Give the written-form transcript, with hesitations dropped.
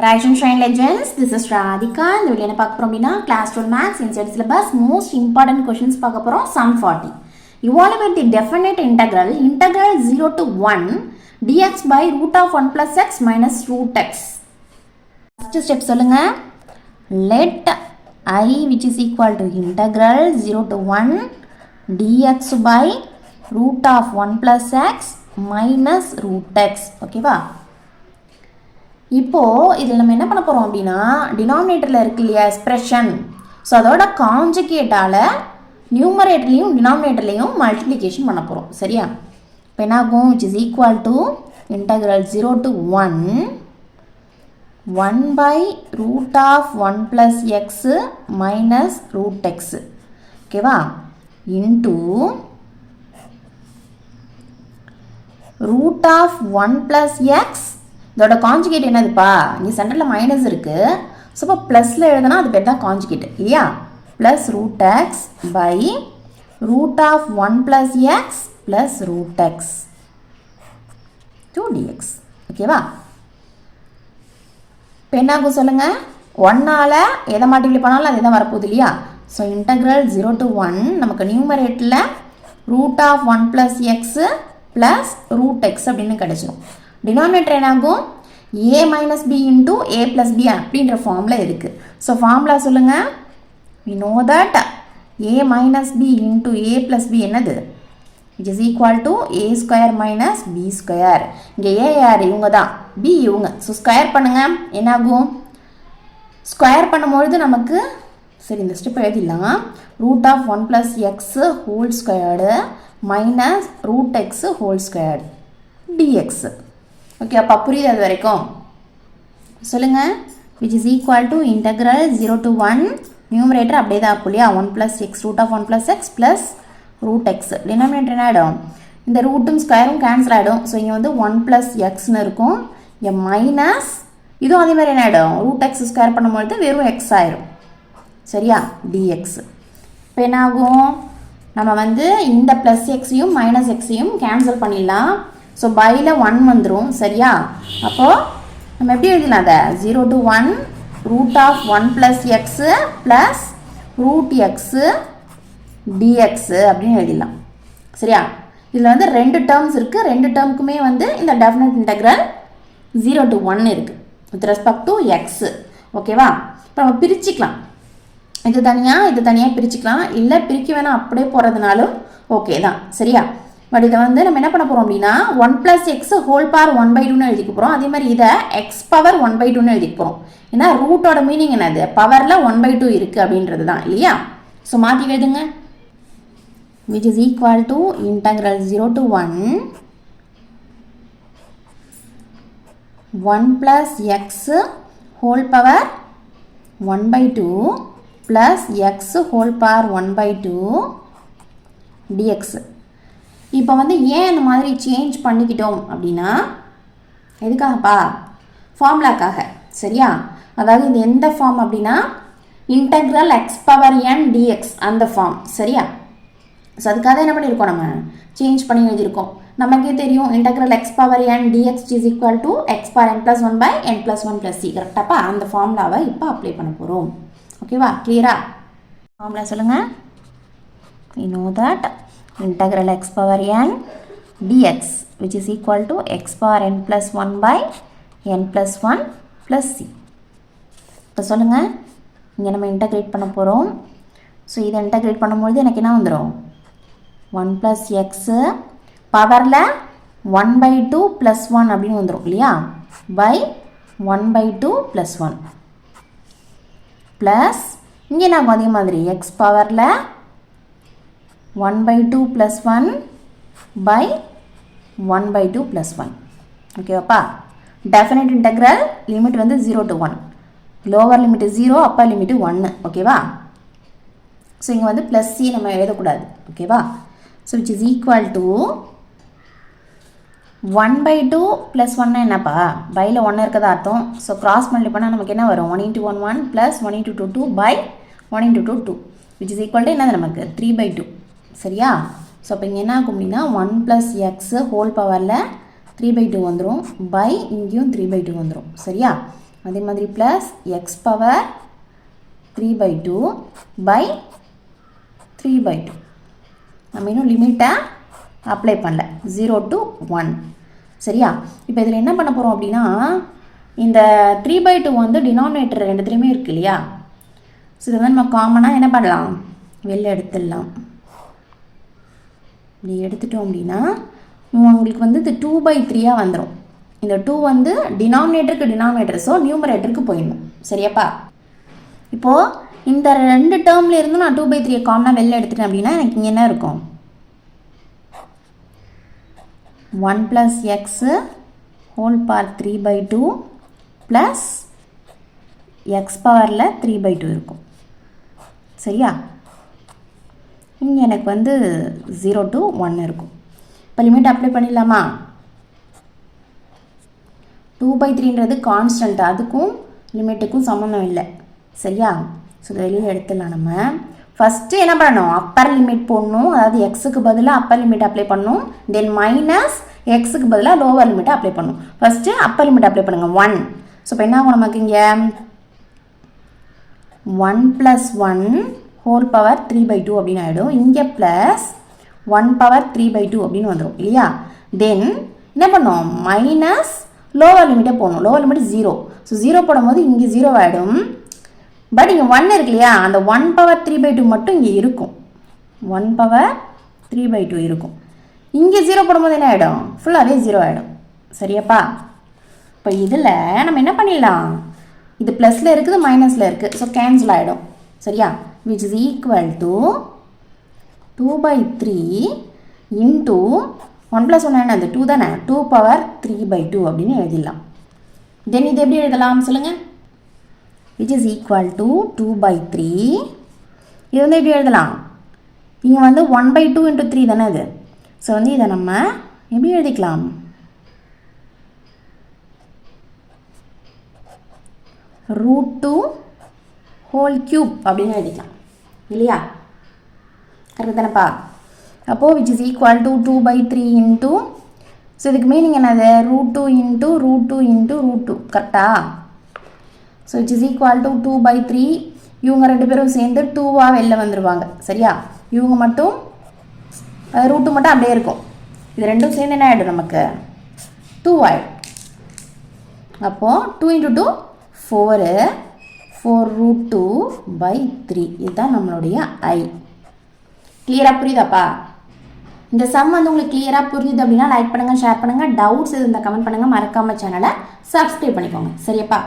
Rise and Shine Legends, this is Radhika. இந்த video என்ன பார்க்க போறோம் அப்படின்னா class 12 maths inside syllabus most important questions பார்க்க போறோம் sum 40. Evaluate the definite integral 0 to 1 dx by root of 1 plus x minus root x. First step சொல்லுங்க. Let I which is equal to integral 0 to 1 dx by root of 1 plus x minus root x. ஓகேவா? இப்போ இதில் நம்ம என்ன பண்ண போகிறோம் அப்படின்னா டினாமினேட்டரில் இருக்கு இல்லையா எக்ஸ்பிரஷன், ஸோ அதோட கான்ஜுகேட்டால் நியூமரேட்டர்லையும் டினாமினேட்டர்லையும் மல்டிப்ளிகேஷன் பண்ண போகிறோம். சரியா? இப்போ என்ன ஆகும்? Which is equal to integral 0 to 1 by root of 1 plus x minus root x. ஓகேவா? Into root of 1 plus x. இதோட கான்ஜுகேட் என்னதுப்பா? இங்கே சென்டரில் மைனஸ் இருக்குது, ஸோ இப்போ ப்ளஸில் எழுதுனா அது பேர் தான் கான்ஜுகேட் இல்லையா? Plus root x by root of 1 plus x plus root x 2 dx. ஓகேவா? இப்போ என்ன ஆகும் சொல்லுங்கள்? 1ஆல் எதை மல்டிப்ளை பண்ணாலும் அது தான் வரப்போகுது இல்லையா? ஸோ இன்டகிரல் 0 to 1 நமக்கு நியூமரேட்டில் root of 1 plus x plus root x அப்படின்னு கிடச்சிடும். டினாமினேட்டர் என்னாகும்? a minus b into a plus b அப்படின்ற ஃபார்மில் இருக்குது. ஸோ ஃபார்முலா சொல்லுங்கள். we know that a minus b into a plus b என்னது? which is equal to a square minus b square. இங்கே a யார்? இவங்க தான், b இவங்க. ஸோ ஸ்கொயர் பண்ணுங்கள். என்னாகும்? ஸ்கொயர் பண்ணும்பொழுது நமக்கு சரி இந்த ஸ்டெப் எழுதிடலாம். Root of 1 plus x whole squared minus root x whole squared dx. Okay, அப்போ புரியுது அது வரைக்கும்? சொல்லுங்கள். Which is equal to integral 0 to 1 numerator அப்படியே தான் இல்லையா? 1 plus x root of 1 plus x plus root x. Denominator என்ன ஆகிடும்? இந்த ரூட்டும் ஸ்கொயரும் கேன்சல் ஆகிடும். ஸோ இங்கே வந்து 1 plus xன்னு இருக்கும். இங்கே மைனஸ் இதுவும் அதே மாதிரி என்ன ஆகிடும்? ரூட் எக்ஸ் ஸ்கொயர் பண்ணும்பொழுது வெறும் எக்ஸ் ஆயிரும். சரியா? dx. இப்போ என்ன ஆகும்? நம்ம வந்து இந்த ப்ளஸ் எக்ஸையும் மைனஸ் எக்ஸையும் கேன்சல் பண்ணிடலாம். ஸோ பையில் 1 வந்துடும். சரியா? அப்போது நம்ம எப்படி எழுதலாம்? அதை 0 to 1 root of 1 plus x plus root x d x அப்படின்னு எழுதிடலாம். சரியா? இதில் வந்து 2 டேர்ம்ஸ் இருக்குது. 2 டேர்முக்குமே வந்து இந்த டெஃபினட் இன்டெக்ரல் 0 to 1 இருக்குது வித் ரெஸ்பெக்ட் டு எக்ஸு. ஓகேவா? இப்போ நம்ம பிரிச்சுக்கலாம். இது தனியாக பிரிச்சுக்கலாம், இல்லை பிரிக்க வேணாம் அப்படியே போகிறதுனாலும் ஓகே தான். சரியா? பட் இதை வந்து நம்ம என்ன பண்ண போகிறோம் அப்படின்னா 1 + x ஹோல் பவர் 1/2ன்னு எழுதிக்க போகிறோம். அதே மாதிரி இதை x பவர் 1/2ன்னு எழுதிக்க போகிறோம். ஏன்னா ரூட்டோட மீனிங் என்னது? பவரில் 1/2 இருக்குது அப்படின்றது தான் இல்லையா? ஸோ மாற்றி எழுதுங்க. Which is equal to integral 0 to 1 + x whole power 1/2 plus x whole power 1/2 dx. இப்போ வந்து ஏன் இந்த மாதிரி சேஞ்ச் பண்ணிக்கிட்டோம் அப்படின்னா எதுக்காகப்பா? ஃபார்முலாக்காக. சரியா? அதாவது இது எந்த ஃபார்ம் அப்படின்னா integral x power n dx அந்த ஃபார்ம். சரியா? ஸோ அதுக்காக என்ன பண்ணியிருக்கோம்? நம்ம சேஞ்ச் பண்ணி எழுதியிருக்கோம். நமக்கே தெரியும் integral x power n dx is equal to x power n + 1 / n + 1 + c. கரெக்டாப்பா? அந்த ஃபார்முலாவை இப்போ அப்ளை பண்ண போகிறோம். ஓகேவா? கிளியரா? ஃபார்முலா சொல்லுங்கள். we know that integral x power n dx which is equal to x power n plus 1 by n plus 1 plus c. இப்போ சொல்லுங்கள். இங்கே நம்ம இன்டகிரேட் பண்ண போகிறோம். ஸோ இதை இன்டகிரேட் பண்ணும்பொழுது எனக்கு என்ன வந்துடும்? 1 plus x பவரில் 1/2 plus 1 அப்படின்னு வந்துடும் இல்லையா? by 1/2 plus 1 ப்ளஸ் இங்கே நான் அதே மாதிரி x பவரில் 1/2 plus 1 by 1/2 plus 1. ஓகேவாப்பா? டெஃபினட் இன்டெக்ரல் லிமிட் வந்து 0 to 1. Lower limit 0, upper limit 1. ஓகேவா? ஸோ இங்கே வந்து ப்ளஸ் சி நம்ம எழுதக்கூடாது. ஓகேவா? So which is equal to 1/2 + 1 என்னப்பா? பையில் 1 இருக்கதா அர்த்தம். ஸோ கிராஸ் மல்டிப்ளை பண்ணால் நமக்கு என்ன வரும்? 1 × 1 1 + 1 × 2 2 by 1 × 2 2 which is equal to என்னது நமக்கு? 3/2. சரியா? ஸோ அப்போ இங்கே என்ன ஆகும் அப்படின்னா 1 + x ஹோல் பவரில் 3/2 வந்துடும், பை இங்கேயும் 3/2 வந்துடும். சரியா? அதே மாதிரி ப்ளஸ் எக்ஸ் பவர் 3/2 பை 3/2. நம்ம இன்னும் லிமிட்டை அப்ளை பண்ணல 0 to 1. சரியா? இப்போ இதில் என்ன பண்ண போகிறோம் அப்படின்னா இந்த 3/2 வந்து டினாமினேட்டர் ரெண்டுத்துலேயுமே இருக்கு இல்லையா? ஸோ இதை வந்து நம்ம காமனாக என்ன பண்ணலாம், வெளில எடுத்துடலாம். இப்படி எடுத்துட்டோம் அப்படின்னா உங்களுக்கு வந்து இது 2/3 வந்துடும். இந்த 2 வந்து டினாமினேட்டர், ஸோ நியூமரேட்டருக்கு போயிடணும். சரியாப்பா? இப்போது இந்த ரெண்டு டேர்மில் இருந்து நான் 2/3 காமனாக வெளில எடுத்துட்டேன் அப்படின்னா எனக்கு இங்கே என்ன இருக்கும், 1 + x whole power 3/2 plus X பவரில் 3/2 இருக்கும். சரியா? இங்கே எனக்கு வந்து 0 to 1 இருக்கும். இப்போ லிமிட் அப்ளை பண்ணிடலாமா? 2/3ன்றது கான்ஸ்டன்ட், அதுக்கும் லிமிட்டுக்கும் சம்மந்தம் இல்லை. சரியா? ஸோ வெளியில் எடுத்துடலாம். நம்ம ஃபஸ்ட்டு என்ன பண்ணணும், அப்பர் லிமிட் போடணும். அதாவது எக்ஸுக்கு பதிலாக அப்பர் லிமிட் அப்ளை பண்ணணும். தென் மைனஸ் எக்ஸுக்கு பதிலாக லோவர் லிமிட்டை அப்ளை பண்ணணும். ஃபஸ்ட்டு அப்பர் லிமிட் அப்ளை பண்ணுங்கள் 1. ஸோ இப்போ என்ன ஆகும் நமக்கு இங்கே 1 + 1 ஹோல் பவர் 3/2 அப்படின்னு ஆகிடும். இங்கே ப்ளஸ் 1 பவர் 3/2 அப்படின்னு வந்துடும் இல்லையா? தென் என்ன பண்ணோம், மைனஸ் லோவர் லிமிட்டை போடணும். Lower limit 0. ஸோ 0 போடும்போது இங்கே 0 ஆகிடும். பட் இங்கே 1 இருக்கு இல்லையா, அந்த 1 பவர் 3/2 மட்டும் இங்கே இருக்கும். 1 பவர் 3/2 இருக்கும். இங்கே 0 போடும்போது என்ன ஆகிடும், ஃபுல்லாகவே 0 ஆகிடும். சரியாப்பா? இப்போ இதில் நம்ம என்ன பண்ணிடலாம், இது ப்ளஸில் இருக்குது மைனஸில் இருக்குது, ஸோ கேன்சல் ஆகிடும். சரியா? which is equal to 2/3 into 1 + 1 என்னது 2 தானே, 2 பவர் 3/2 அப்படின்னு எழுதிடலாம். தென் இது எப்படி எழுதலாம் சொல்லுங்கள், which is equal to 2/3. இது வந்து எப்படி எழுதலாம், இங்கே வந்து 1/2 into 3 தானே இது. ஸோ வந்து இதை நம்ம எப்படி எழுதிக்கலாம், √2 ஹோல் கியூப் அப்படின்னு எழுதிக்கலாம் இல்லையா? கரெக்டு தானேப்பா? அப்போது which is equal to 2/3 into, so இதுக்கு மீனிங் என்னது, √2 into √2 into √2. கரெக்டா? So which is equal to 2/3. இவங்க ரெண்டு பேரும் சேர்ந்து 2வா வெளில வந்துடுவாங்க. சரியா? இவங்க மட்டும் √2 மட்டும் அப்படியே இருக்கும். இது ரெண்டும் சேர்ந்து என்ன ஆகிடும், நமக்கு 2 ஆகிடும். அப்போது 2 into 2 4 √2/3. இதுதான் நம்மளுடைய I. கிளியராக புரியுதாப்பா? இந்த சம் வந்து உங்களுக்கு கிளியராக புரியுது அப்படின்னா லைக் பண்ணுங்கள், ஷேர் பண்ணுங்கள். டவுட்ஸ் இருந்தால் கமெண்ட் பண்ணுங்கள். மறக்காமல் சேனலை சப்ஸ்கிரைப் பண்ணிக்கோங்க. சரியாப்பா?